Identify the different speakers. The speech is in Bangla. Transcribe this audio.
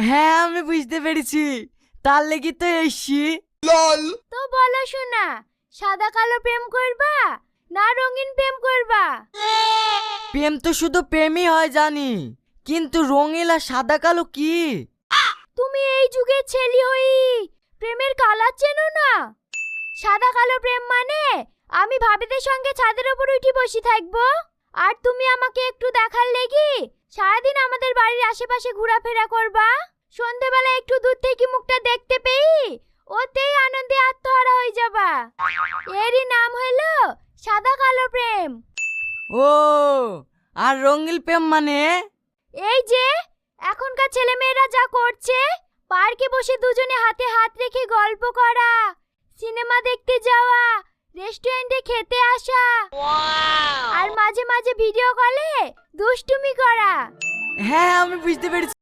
Speaker 1: হ্যাঁ আমি বুঝতে পেরেছি, তার লেগে তো এসছি।
Speaker 2: তো বলো শোনা, সাদা কালো প্রেম করবা না রঙিন প্রেম করবা?
Speaker 1: প্রেম তো শুধু প্রেমই হয় জানি, কিন্তু রঙিন আর সাদা কালো কি?
Speaker 2: তুমি এই যুগের ছেলে হই প্রেমের কালার চেনো না? সাদা কালো প্রেম মানে আমি ভাবিদের সঙ্গে ছাদের উপর উঠে বসে থাকবো, আর তুমি আমাকে একটু দেখার লেগি সারাদিন আমাদের বাড়ির আশেপাশে ঘোরাফেরা করবা। সন্ধেবেলা একটু দূর থেকে মুখটা দেখতে পেয়ে ওতেই আনন্দে আত্মহারা হয়ে যাবা। এরই নাম হলো সাদা কালো প্রেম।
Speaker 1: ও, আর রঙিন প্রেম মানে?
Speaker 2: এই যে এখনকার ছেলেমেয়েরা যা করছে, পার্কে বসে দুজনে হাতে হাত রেখে গল্প করা, সিনেমা দেখতে যাওয়া, রেস্টুরেন্টে খেতে আসা, আর মাঝে মাঝে ভিডিও কলে দুষ্টুমি করা।
Speaker 1: হ্যাঁ আমি বুঝতে পেরেছি।